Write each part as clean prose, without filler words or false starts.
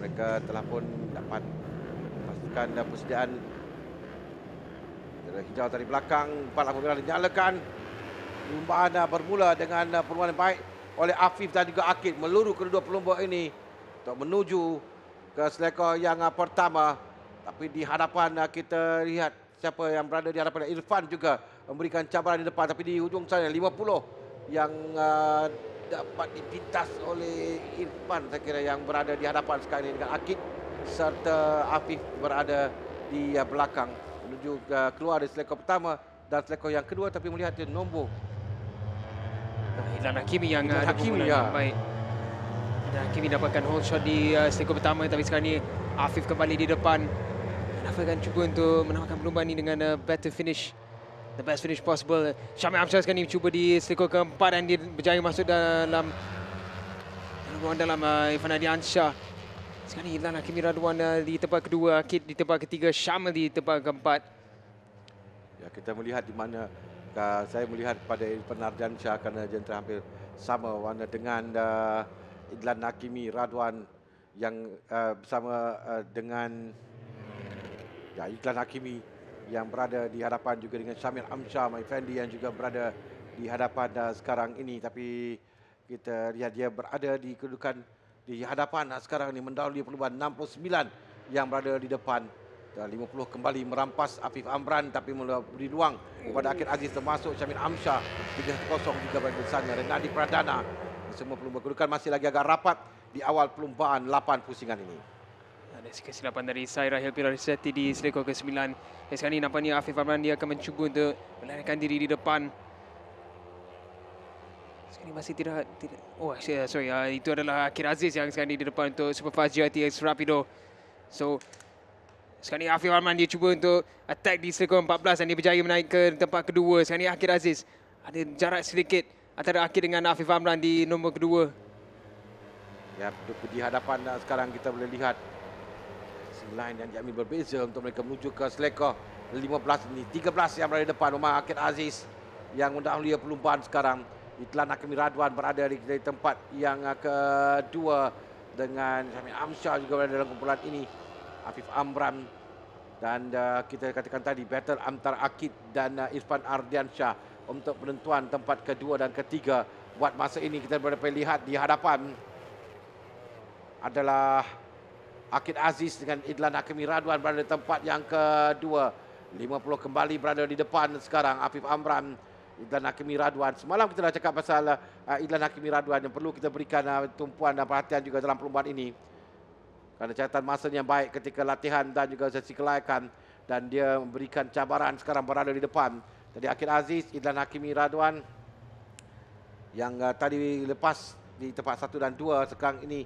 mereka telah pun dapat pastikan persediaan hijau dari belakang. Empat apabila dinyalakan. Perlumbaan bermula dengan perlumbaan yang baik oleh Afif dan juga Akid. Meluru kedua pelumba ini untuk menuju ke selekor yang pertama. Tapi di hadapan kita lihat siapa yang berada di hadapan. Irfan juga memberikan cabaran di depan. Tapi di hujung sana 50 yang dapat dipintas oleh Irfan, saya kira, yang berada di hadapan sekarang ini, dengan Akid serta Afif berada di belakang menuju keluar dari selekor pertama dan selekor yang kedua. Tapi melihat nombor Idlan Hakimi yang Idlan ada Hakimi, pukulan baik. Dan Hakimi dapatkan hold shot di selekor pertama, tapi sekarang ni Afif kembali di depan. Afif akan cuba untuk menamatkan perlumbaan ini dengan better finish, the best finish possible. Syamil Amsyar sekarang ni cuba di selekor keempat dan dia berjaya masuk dalam Irfan Ardiansyah. Sekarang ni Idlan Hakimi Radwan di tempat kedua, Akid di tempat ketiga, Syamil di tempat keempat. Ya, kita melihat di mana saya melihat pada Irfan Ardiansyah kerana jentera hampir sama warna dengan Idlan Hakimi Radwan yang bersama dengan Idlan Hakimi yang berada di hadapan juga dengan Syamil Amsyar Effendi yang juga berada di hadapan sekarang ini. Tapi kita lihat dia berada di kedudukan di hadapan sekarang ini, mendahului perlumbaan 69 yang berada di depan. 50 kembali merampas Afif Amran, tapi memberi ruang kepada Akid Aziz termasuk Syamil Amsyar. 3-0 juga berada di sana. Renadi Pradana. Semua pelumba kedudukan masih lagi agak rapat di awal perlumbaan 8 pusingan ini. Ada kesilapan dari Saira Helpira Risati di selekor ke-9. Sekarang ini nampaknya Afif Amran dia akan mencuba untuk melarikan diri di depan. Sekarang ini masih tidak sorry, itu adalah Akid Aziz yang sekarang ini di depan untuk Superfast GRTX Rapido. So sekarang ini Afif Amran dia cuba untuk attack di selekor 14 dan dia berjaya menaik ke tempat kedua. Sekarang ini Akid Aziz, ada jarak sedikit antara Akid dengan Afif Amran di nombor kedua. Ya, di hadapan sekarang kita boleh lihat line yang diambil berbeza untuk mereka menuju ke selekor 15 ini. 13 yang berada di depan, Umar Akid Aziz yang mendahului perlumbaan sekarang. Idlan Hakimi Radwan berada di tempat yang kedua dengan Syamil Amsyar juga berada dalam kumpulan ini. Afif Amran dan kita katakan tadi battle antara Akid dan Irfan Ardiansyah untuk penentuan tempat kedua dan ketiga. Buat masa ini kita boleh lihat di hadapan adalah Akid Aziz dengan Idlan Hakimi Radwan berada di tempat yang kedua. 50 kembali berada di depan sekarang Afif Amran, Idlan Hakimi Radwan. Semalam kita dah cakap pasal Idlan Hakimi Radwan yang perlu kita berikan tumpuan dan perhatian juga dalam perlumbaan ini. Kerana catatan masanya baik ketika latihan dan juga sesi kelayakan, dan dia memberikan cabaran sekarang berada di depan. Jadi Akid Aziz, Idlan Hakimi Radwan yang tadi lepas di tempat 1 dan 2, sekarang ini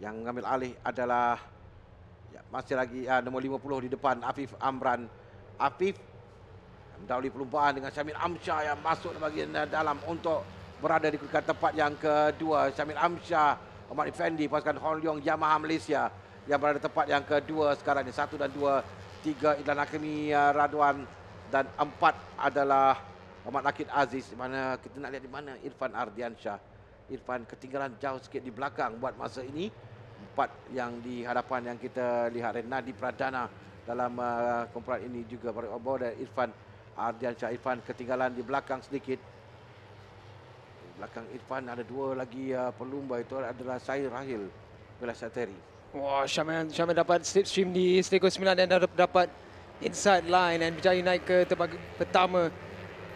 yang mengambil alih adalah masih lagi nombor 50 di depan Afif Amran. Afif mendahului perlumbaan dengan Syamil Amsyar yang masuk di bahagian dalam untuk berada di kedudukan tempat yang kedua. Syamil Amsyar, Omar Effendi, pasukan Hon Leong Yamaha Malaysia yang berada di tempat yang kedua sekarang ini. 1 dan 2, 3 Idlan Hakimi Radwan dan 4 adalah Muhammad Akid Aziz. Di mana kita nak lihat di mana Irfan Ardiansyah. Irfan ketinggalan jauh sikit di belakang buat masa ini. 4 yang di hadapan yang kita lihat. Renadi Pradana dalam kumpulan ini juga berada Irfan Ardiansyah. Irfan ketinggalan di belakang sedikit. Di belakang Irfan ada 2 lagi pelumba, itu adalah Syahir Rahil Belasateri. Wah, Syamil dapat slipstream di selekor 9 dan dapat inside line dan berjaya naik ke tempat pertama.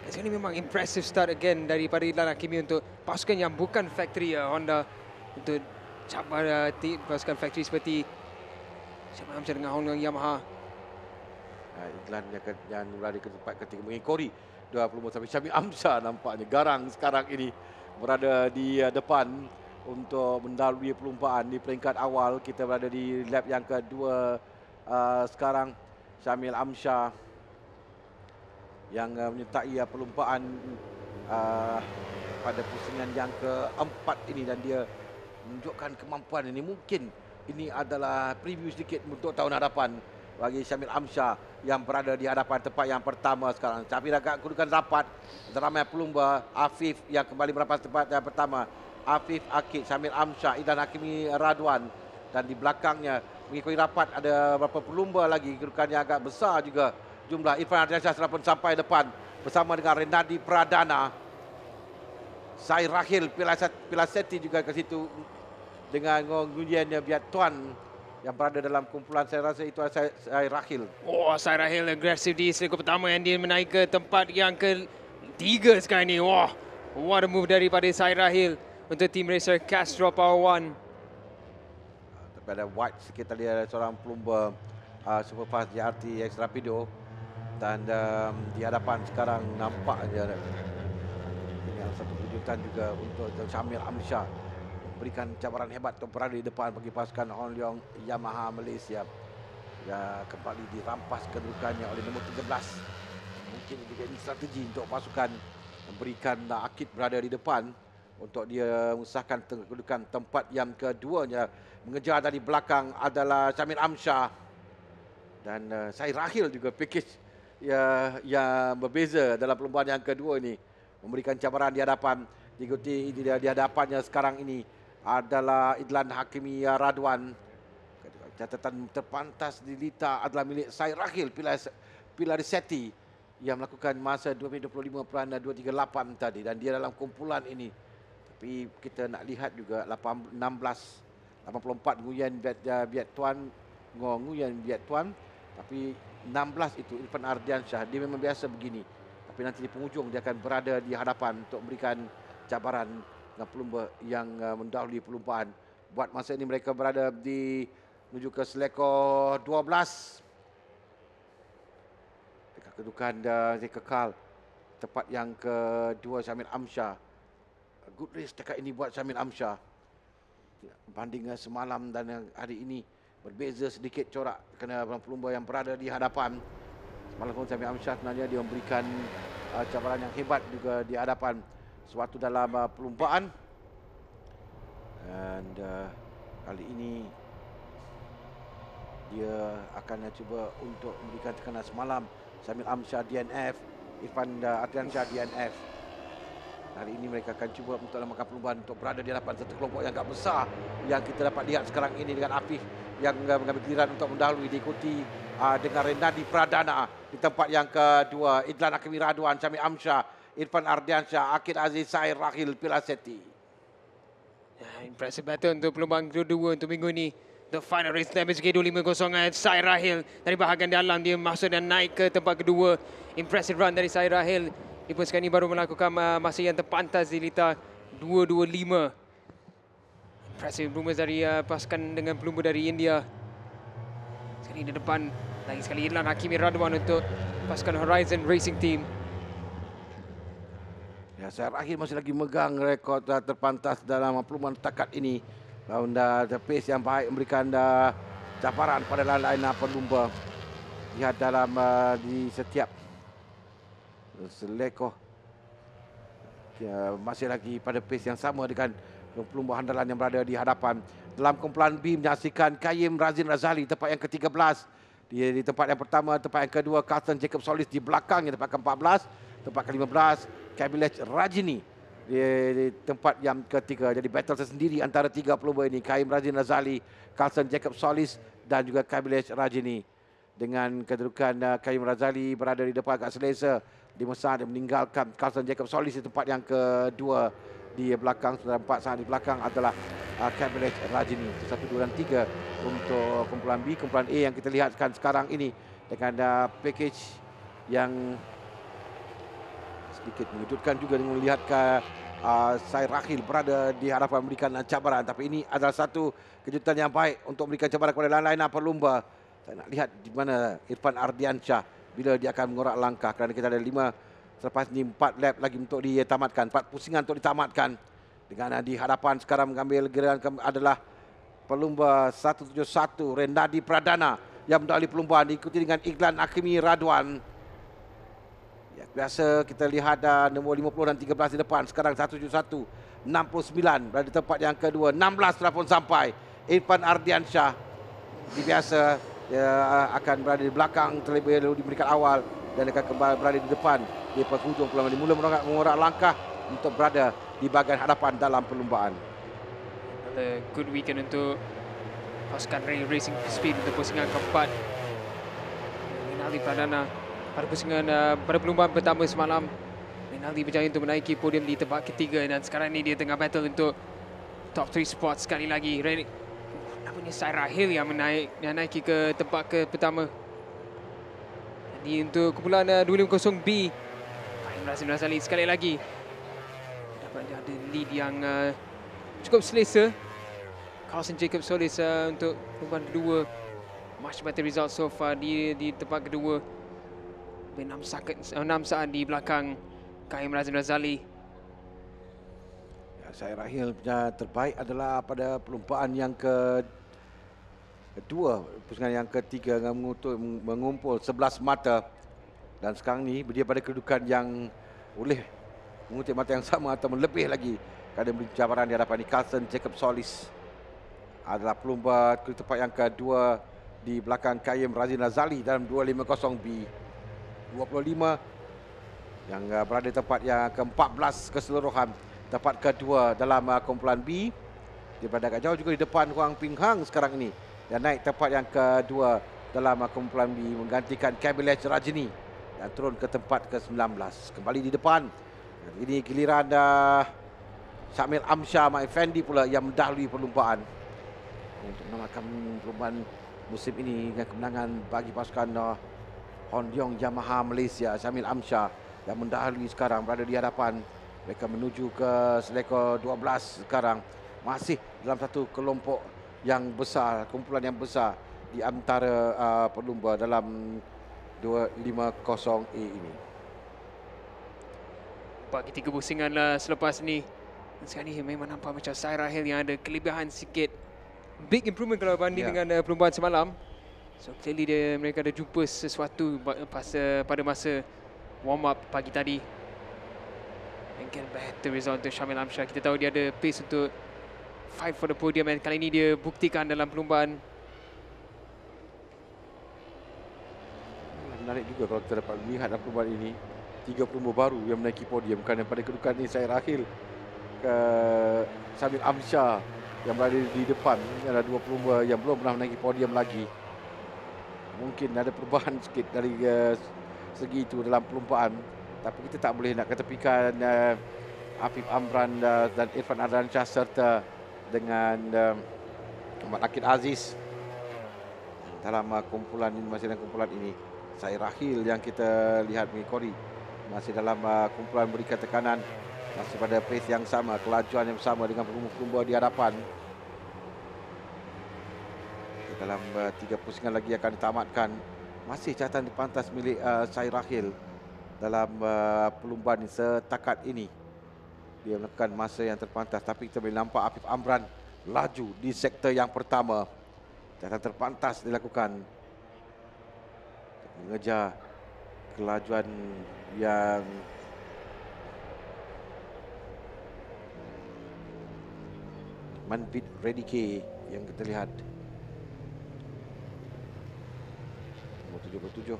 Sekarang ini memang impressive start again daripada Idlan Hakimi untuk pasukan yang bukan factory Honda, untuk cabar pasukan factory seperti Syamil Amsyar dengan Hon Leong Yamaha. Idlan yang berada ke tempat ketiga mengikori 20 tapi Syamil Amsyar nampaknya garang sekarang ini berada di depan untuk mendahului perlumbaan di peringkat awal. Kita berada di lap yang kedua sekarang. Syamil Amsyar yang menyertai perlumbaan pada pusingan yang keempat ini, dan dia menunjukkan kemampuan ini. Mungkin ini adalah preview sedikit untuk tahun hadapan bagi Syamil Amsyar yang berada di hadapan tempat yang pertama sekarang. Tapi agak kedudukan rapat ramai pelumba. Afif yang kembali merampas tempat yang pertama. Afif, Akid, Syamil Amsyar, Idlan Hakimi Radwan dan di belakangnya mengikuti rapat ada beberapa pelumba lagi, kedudukan yang agak besar juga jumlah. Irfan Ardiansyah telah pun sampai depan bersama dengan Renadi Pradana. Sai Rahil Pilaseti juga ke situ dengan Nguyen Viet Tuan yang berada dalam kumpulan. Saya rasa itu Sai Rahil. Oh, Sai Rahil agresif di sirkuit pertama yang dia menaik ke tempat yang ketiga sekarang ini. Wah, what a move daripada Sai Rahil untuk tim racer Castro Power One. Pada white sikit tadi ada seorang pelumba Superfast JRT X Rapido, dan di hadapan sekarang nampak dia ini satu kejutan juga untuk Syamil Amsyah, berikan cabaran hebat untuk berada di depan bagi pasukan Hon Leong Yamaha Malaysia. Ya, kembali dirampas kedudukannya oleh nombor 13. Mungkin juga ini strategi untuk pasukan memberikan Akid berada di depan untuk dia mengesahkan kedudukan. Tempat yang keduanya mengejar dari belakang adalah Syamil Amsyah dan Sai Rahil juga package yang berbeza dalam perlombaan yang kedua ini, memberikan cabaran di hadapan. Diikuti di hadapannya sekarang ini adalah Idlan Hakimi Radwan. Catatan terpantas di Lita adalah milik Sai Rahil Pilariseti yang melakukan masa 2:25.238 tadi, dan dia dalam kumpulan ini. Tapi kita nak lihat juga 84 Nguyen Viet Tuan, tapi 16 itu Irfan Ardiansyah. Dia memang biasa begini, tapi nanti di penghujung dia akan berada di hadapan untuk memberikan cabaran dengan pelumba yang mendahului perlumbaan. Buat masa ini mereka berada di menuju ke selekor 12. Dekat kedudukan dia kekal tepat yang kedua Syamil Amsyah. Good race dekat ini buat Syamil Amsyah. Banding semalam dan hari ini berbeza sedikit corak kerana pelumba yang berada di hadapan. Semalam pun Syamil Amsyah sebenarnya dia memberikan cabaran yang hebat juga di hadapan suatu dalam perlumbaan. Dan kali ini dia akan cuba untuk memberikan tekanan. Semalam Syamil Amsyah DNF, Irfan Ardiansyah DNF. Hari ini mereka akan cuba untuk melakukan perlumbaan untuk berada di hadapan satu kelompok yang agak besar yang kita dapat lihat sekarang ini, dengan Afif yang mengambil giliran untuk mendahului, diikuti dengan Renadi Pradana di tempat yang kedua, Idlan Hakimi Radwan, Syamil Amsyah, Irfan Ardiansyah, Akid Aziz, Sai Rahil Pilaseti. Impressive battle untuk perlumbaan kedua untuk minggu ini. The final race time SK 250 Sai Rahil dari bahagian dalam, dia masuk dan naik ke tempat kedua. Impressive run dari Sai Rahil. Dia pun sekarang ini baru melakukan masa yang terpantas di Lita 2:25. Impressive rumours dari pasukan dengan pelumba dari India. Sekali di depan lagi sekali Idlan Hakimi Radwan untuk pasukan Horizon Racing Team. Ya, Sai Rahil masih lagi megang rekod terpantas dalam perlumbaan takat ini. Lawan pace yang baik, memberikan cabaran pada lain-lain pelumba. Lihat dalam di setiap selekor masih lagi pada pace yang sama dengan pelumba handalan yang berada di hadapan. Dalam kumpulan B menyaksikan Kayim Razin Razali tempat yang ke-13. Dia di tempat yang pertama, tempat yang kedua Carlton Jacob Solis di belakangnya tempat ke-14, tempat ke-15 Kabilej Rajini di tempat yang ketiga. Jadi battle tersendiri antara tiga pelumba ini, Kayim Razin Razali, Carlton Jacob Solis dan juga Kabilej Rajini. Dengan kedudukan Kayim Razali berada di depan agak selesa, dimesan dan meninggalkan Carlton Jacob Solis di tempat yang kedua. Di belakang, sudah 4 sangat di belakang adalah Kabilej Rajini. 1, 2 dan 3 untuk kumpulan B. Kumpulan A yang kita lihatkan sekarang ini dengan package yang sedikit mengejutkan juga dengan melihat Sai Rahil berada di hadapan memberikan cabaran. Tapi ini adalah satu kejutan yang baik untuk memberikan cabaran kepada lain-lain pelumba. Saya nak lihat di mana Irfan Ardiansyah bila dia akan mengorak langkah, kerana kita ada 5 selepas ini 4 lap lagi untuk ditamatkan, 4 pusingan untuk ditamatkan. Dengan di hadapan sekarang mengambil giliran adalah pelumba 171 Renadi Pradana yang mendahului perlumbaan, diikuti dengan Idlan Hakimi Radwan. Ya, biasa kita lihat nombor 50 dan 13 di depan. Sekarang 171 69 berada di tempat yang kedua. 16 telah pun sampai. Irfan Ardiansyah biasa akan berada di belakang terlebih dahulu diberikan awal dan akan kembali berada di depan di penghujung perlombaan. Mula mengorak langkah untuk berada di bahagian hadapan dalam perlumbaan. Good weekend untuk pasukan Racing Speed untuk pusingan keempat. Rinaldi Pradana pada pusingan pada perlumbaan pertama semalam. Rinaldi berjaya untuk menaiki podium di tempat ketiga dan sekarang ini dia tengah battle untuk top 3 spot sekali lagi. Namanya Saira Hill yang menaiki ke tempat pertama. Ini untuk kumpulan 250B. Kaim Razin Razali sekali lagi dapat ada lead yang cukup selesa. Carlson Jacob Solis untuk kumpulan kedua. Much better result so far di tempat kedua. 6 saat di belakang Kaim Razin Razali. Ya, Saira Hill punya terbaik adalah pada perlumbaan yang kedua, pusingan yang ketiga dengan mengumpul 11 mata. Dan sekarang ni dia pada kedudukan yang boleh mengutip mata yang sama atau lebih lagi kerana beri cabaran di hadapan ni. Carlson Jacob Solis adalah pelumba ke tempat yang kedua di belakang Kaim Razin Razali dalam 250B. 25 yang berada di tempat yang ke-14 keseluruhan, tempat kedua dalam kumpulan B. Dia berada agak jauh juga di depan Huang Pinghang sekarang ini. Dan naik tempat yang kedua dalam kumpulan B menggantikan Kailash Rajini dan turun ke tempat ke-19. Kembali di depan. Ini giliran Syamil Amsyar Mak Effendi pula yang mendahului perlumbaan. Untuk menamatkan perlumbaan musim ini dengan kemenangan bagi pasukan Hondyong Yamaha Malaysia. Syamil Amsyar yang mendahului sekarang berada di hadapan. Mereka menuju ke selekor 12 sekarang. Masih dalam satu kelompok yang besar, kumpulan yang besar di antara pelumba dalam 250A ini. Bagi 3 pusingan selepas ni. Sekarang ni memang nampak macam Saira Hill yang ada kelebihan sikit. Big improvement kalau banding dengan perlumbaan semalam. So clearly mereka ada jumpa sesuatu pada masa warm up pagi tadi. And get better result untuk Syamil Amsyar. Kita tahu dia ada pace untuk fight for the podium dan kali ini dia buktikan dalam perlumbaan. Menarik juga kalau kita dapat melihat dalam perlumbaan ini 3 pelumba baru yang menaiki podium. Kerana pada kedudukan ini Saira Hill ke Syamil Amsyar yang berada di depan. Ini adalah 2 pelumba yang belum pernah menaiki podium lagi. Mungkin ada perubahan sikit dari segi itu dalam perlumbaan. Tapi kita tak boleh nak ketepikan Afif Amran dan Irfan Ardansyah serta dengan Muhammad Akid Aziz dalam kumpulan ini. Masih dalam kumpulan ini Saira Hill yang kita lihat mengikori masih dalam kumpulan berikan tekanan, masih pada pace yang sama, kelajuan yang sama dengan pelumba-pelumba di hadapan. Dalam 3 pusingan lagi akan ditamatkan. Masih catatan di pantas milik Saira Hill dalam perlumbaan setakat ini. Dia melakukan masa yang terpantas, tapi kita boleh nampak Afif Amran laju di sektor yang pertama. Catatan terpantas dilakukan mengejar kelajuan yang Manbit Redike yang kita lihat. 77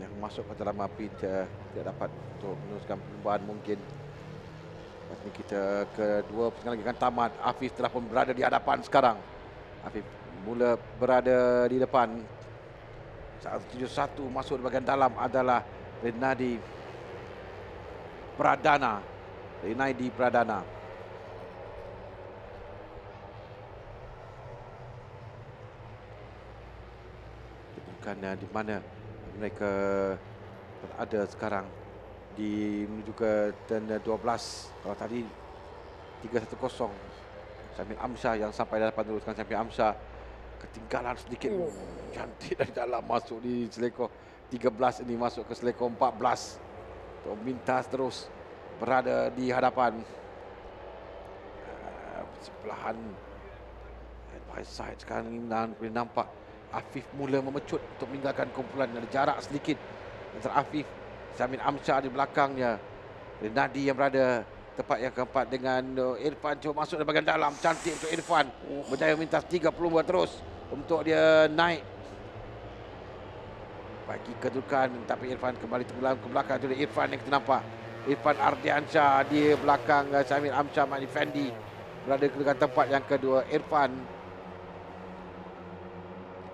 yang masuk ke dalam api tidak dapat untuk meneruskan perlumbaan mungkin. Lepas ini kita kedua pusingan lagi akan tamat. Afif telah pun berada di hadapan sekarang. Afif mula berada di depan. 171 masuk di bahagian dalam adalah Rinaldi Pradana. Bukan di mana mereka berada sekarang, di menuju ke turn 12. Kalau tadi 310 Syamil Amsyar yang sampai dapat teruskan. Syamil Amsyar ketinggalan sedikit. Cantik dari dalam masuk di selekor 13 ini, masuk ke selekor 14. Untuk Mintas terus berada di hadapan. Sebelahan by side sekarang ini boleh nampak Afif mula memecut untuk meninggalkan kumpulan. Ada jarak sedikit antara Afif, Syamil Amsyar di belakangnya. Rinaldi yang berada tepat yang keempat dengan Irfan cuba masuk di bahagian dalam. Cantik untuk Irfan. Berjaya mintas 30 terus untuk dia naik bagi kedudukan, tapi Irfan kembali tenggelam ke belakang. Itu Irfan yang kita nampak. Irfan Ardiansyah di belakang Syamil Amsyar Mak Effendi berada di kedudukan tempat yang kedua. Irfan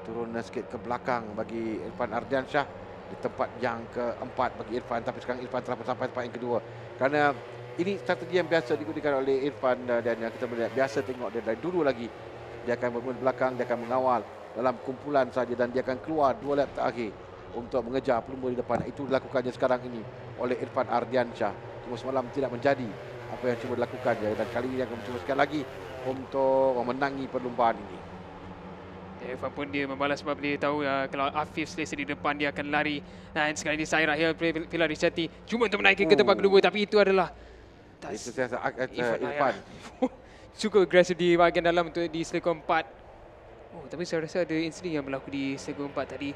turun sikit ke belakang bagi Irfan Ardiansyah di tempat yang keempat bagi Irfan, tapi sekarang Irfan telah sampai tempat yang kedua. Kerana ini strategi yang biasa digunakan oleh Irfan dan yang kita melihat biasa tengok dia dari dulu lagi. Dia akan bermain belakang, dia akan mengawal dalam kumpulan saja dan dia akan keluar 2 lap terakhir untuk mengejar pelumba di depan. Itu dilakukannya sekarang ini oleh Irfan Ardiansyah. Cuma semalam tidak menjadi apa yang cuba dilakukannya dan kali ini dia akan mencuba sekali lagi untuk memenangi perlumbaan ini. Irfan pun dia membalas sebab dia tahu kalau Afif selesa di depan dia akan lari. Dan sekali ini Sairah Hill Villa Ricciati cuma untuk menaiki ke tempat kedua, tapi itu adalah itu saya Irfan cukup agresif di bahagian dalam untuk di selekor 4. Oh, tapi saya rasa ada insiden yang berlaku di selekor 4 tadi.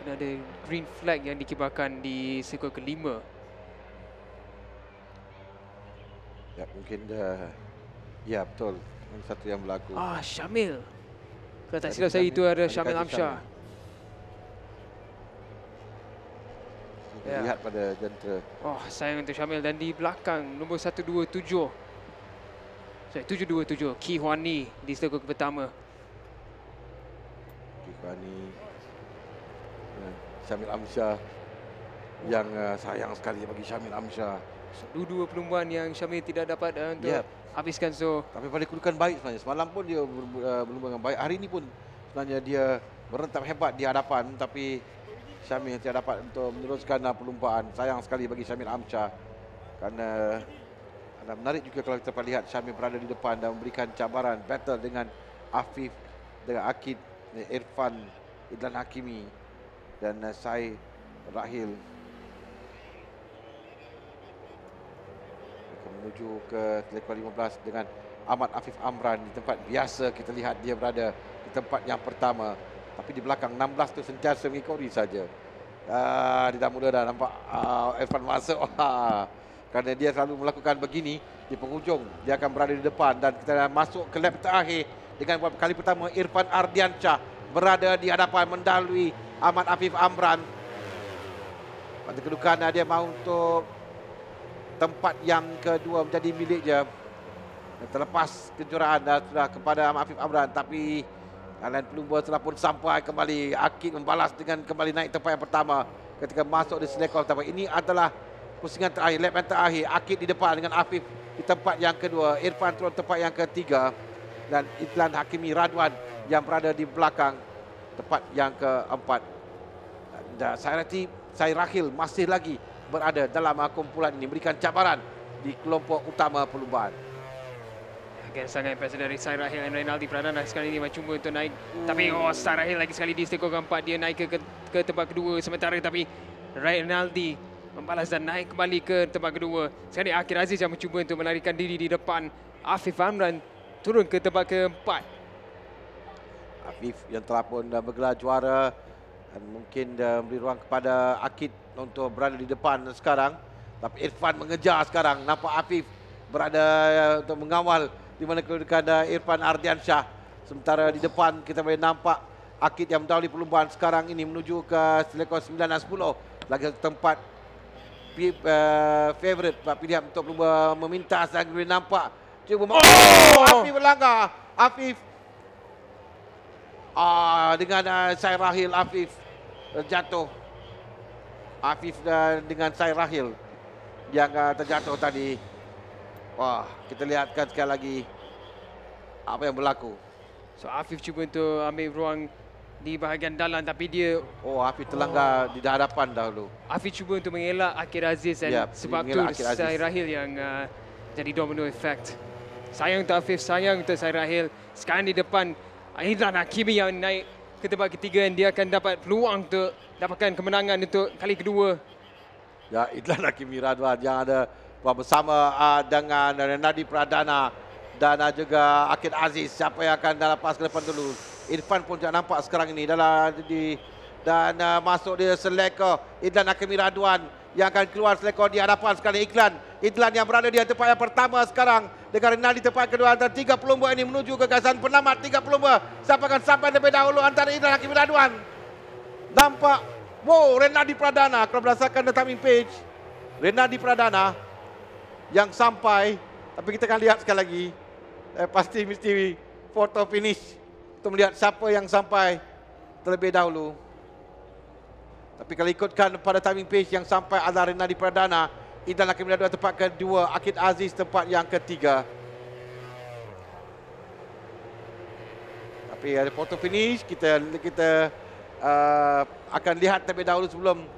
Kena ada green flag yang dikibarkan di selekor kelima. Ya, mungkin ya betul. Satu yang berlaku. Syamil. Kalau tak silap saya itu ada Syamil Amsyar. Lihat pada jentera. Sayang untuk Syamil dan di belakang nombor 127. 727 Ki Huan Ni di selekor pertama. Ki Huan Ni, Syamil Amsyar yang sayang sekali bagi Syamil Amsyar. Dua perlumbaan yang Syamil tidak dapat untuk habiskan. Tapi pada kedudukan baik sebenarnya. Semalam pun dia berlumba dengan baik. Hari ini pun sebenarnya dia merentap hebat di hadapan, tapi Syamil tidak dapat untuk meneruskan perlumbaan. Sayang sekali bagi Syamil Amsyar. Kerana menarik juga kalau kita lihat Syamil berada di depan dan memberikan cabaran battle dengan Afif, dengan Akid, Irfan, Idlan Hakimi dan Sai Rahil. Menuju ke selekor 15 dengan Ahmad Afif Amran di tempat biasa kita lihat dia berada di tempat yang pertama. Tapi di belakang 16 tu sentiasa mengikuti saja. Dia dah mula dah nampak Irfan masuk. Kerana dia selalu melakukan begini di penghujung. Dia akan berada di depan dan kita dah masuk ke lap terakhir dengan buat kali pertama Irfan Ardiansyah berada di hadapan mendahului Ahmad Afif Amran. Pada kedudukan dia mahu untuk tempat yang kedua menjadi miliknya. Terlepas kejuaraan sudah kepada Ahmad Afif Amran, tapi lain pelumba telah pun sampai kembali. Akid membalas dengan kembali naik tempat yang pertama ketika masuk di selekor pertama. Ini adalah pusingan terakhir, lap yang terakhir. Akid di depan dengan Afif di tempat yang kedua. Irfan turun tempat yang ketiga dan Idlan Hakimi Radwan yang berada di belakang tempat yang keempat. Dan Sai Rahil masih lagi berada dalam kumpulan ini, berikan cabaran di kelompok utama perlumbaan. Sangat impresi dari Sai Rahil dan Reynaldi Pradana sekali ini cuba untuk naik. Tapi Sai Rahil lagi sekali di selekor keempat, dia naik ke tempat kedua sementara, tapi Reynaldi membalas dan naik kembali ke tempat kedua. Sekali Akid Aziz yang mencuba untuk melarikan diri di depan. Afif Amran turun ke tempat keempat. Afif yang telah pun bergelar juara dan mungkin memberi ruang kepada Akid untuk berada di depan sekarang. Tapi Irfan mengejar sekarang. Nampak Afif berada untuk mengawal di mana kedudukan Irfan Ardiansyah. Sementara di depan kita boleh nampak Akid yang mendahului perlumbaan sekarang ini menuju ke selekor 9 dan 10. Lagi satu tempat favorite pilihan untuk pelumba memintas dan boleh nampak. Cuba Afif berlanggar. Afif dengan Sai Rahil, Afif terjatuh. Afif dengan Sai Rahil yang terjatuh tadi. Kita lihatkan sekali lagi apa yang berlaku. So Afif cuba untuk ambil ruang di bahagian dalam, tapi dia Afif terlanggar di hadapan dahulu. Afif cuba untuk mengelak Akid Aziz dan sebab tu Sai Rahil yang jadi domino effect. Sayang untuk Afif, sayang untuk Sai Rahil. Sekarang di depan Idlan Hakimi yang naik ke tempat ketiga dan dia akan dapat peluang untuk dapatkan kemenangan untuk kali kedua. Ya, Idlan Hakimi Radwan yang ada bersama dengan Reynaldi Pradana dan juga Akid Aziz. Siapa yang akan lepas ke depan dulu? Irfan pun tidak nampak sekarang ini dan masuk dia selekor Idlan Hakimi Radwan yang akan keluar selekor di hadapan sekali Idlan yang berada di tempat yang pertama sekarang dengan Reynaldi tempat kedua. Antara 3 pelumba ini menuju ke gasan penamat 3 pelumba. Siapa akan sampai lebih dahulu antara Idlan Hakimi Radwan? Nampak Reynaldi Pradana kalau berdasarkan the timing page. Reynaldi Pradana yang sampai, tapi kita akan lihat sekali lagi. Pasti mesti foto finish untuk melihat siapa yang sampai terlebih dahulu. Tapi kalau ikutkan pada timing pace yang sampai adalah Renadi Pradana, Idlan Hakimi Radwan tempat kedua, Akid Aziz tempat yang ketiga. Tapi ada photo finish, kita akan lihat terlebih dahulu sebelum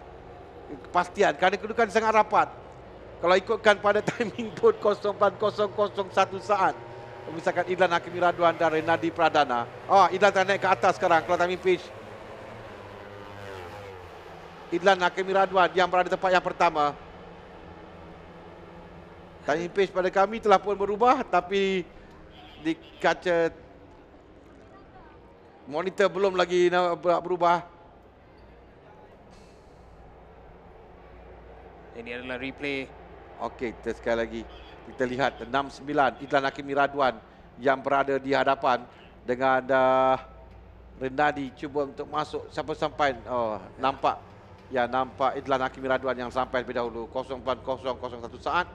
kepastian kerana kedudukan sangat rapat. Kalau ikutkan pada timing code 04.001 saat, memisahkan Idlan Hakimi Radwan dan Renadi Pradana. Idlan tak naik ke atas sekarang kalau timing pitch. Idlan Hakimi Radwan yang berada tempat yang pertama. Timing pitch pada kami telah pun berubah, tapi di kaca monitor belum lagi berubah. Ini adalah replay. Okey, kita sekali lagi. Kita lihat 6-9 Idlan Hakimi Radwan yang berada di hadapan dengan Renadi cuba untuk masuk sampai. Nampak. Ya, nampak Idlan Hakimi Radwan yang sampai lebih dahulu 04.001 saat.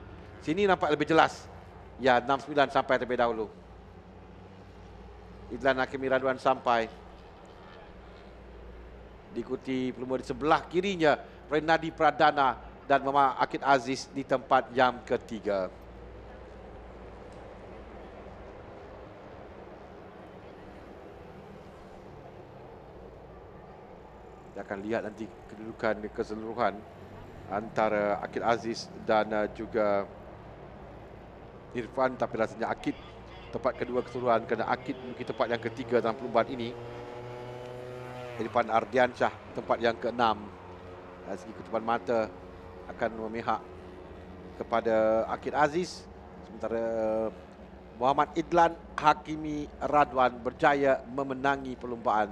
Sini nampak lebih jelas. Ya, 6-9 sampai terlebih dahulu. Idlan Hakimi Radwan sampai. Diikuti pelumur di sebelah kirinya Renadi Pradana dan Muhammad Akid Aziz di tempat yang ketiga. Kita akan lihat nanti kedudukan keseluruhan antara Akid Aziz dan juga Irfan, tapi rasanya Akid tempat kedua keseluruhan kerana Akid mungkin tempat yang ketiga dalam perlumbaan ini. Irfan Ardiansyah tempat yang keenam. Dari segi ketutupan mata akan memihak kepada Akid Aziz, sementara Muhammad Idlan Hakimi Radwan berjaya memenangi perlumbaan.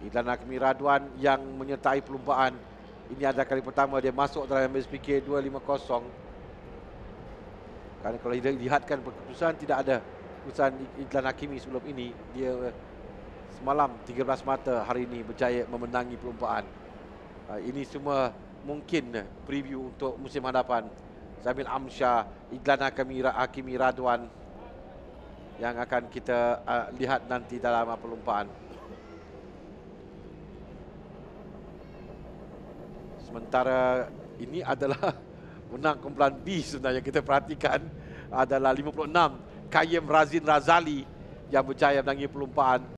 Idlan Hakimi Radwan yang menyertai perlumbaan ini adalah kali pertama dia masuk dalam SPK 250. Kerana kalau dilihatkan keputusan, tidak ada keputusan Idlan Hakimi sebelum ini. Dia semalam 13 mata, hari ini berjaya memenangi perlumbaan. Ini semua mungkin preview untuk musim hadapan. Zamil Amsyah, Idlan Hakimi Radwan yang akan kita lihat nanti dalam perlumbaan. Sementara ini adalah menang kumpulan B sebenarnya, kita perhatikan adalah 56 Kayem Razin Razali yang berjaya menangi perlumbaan.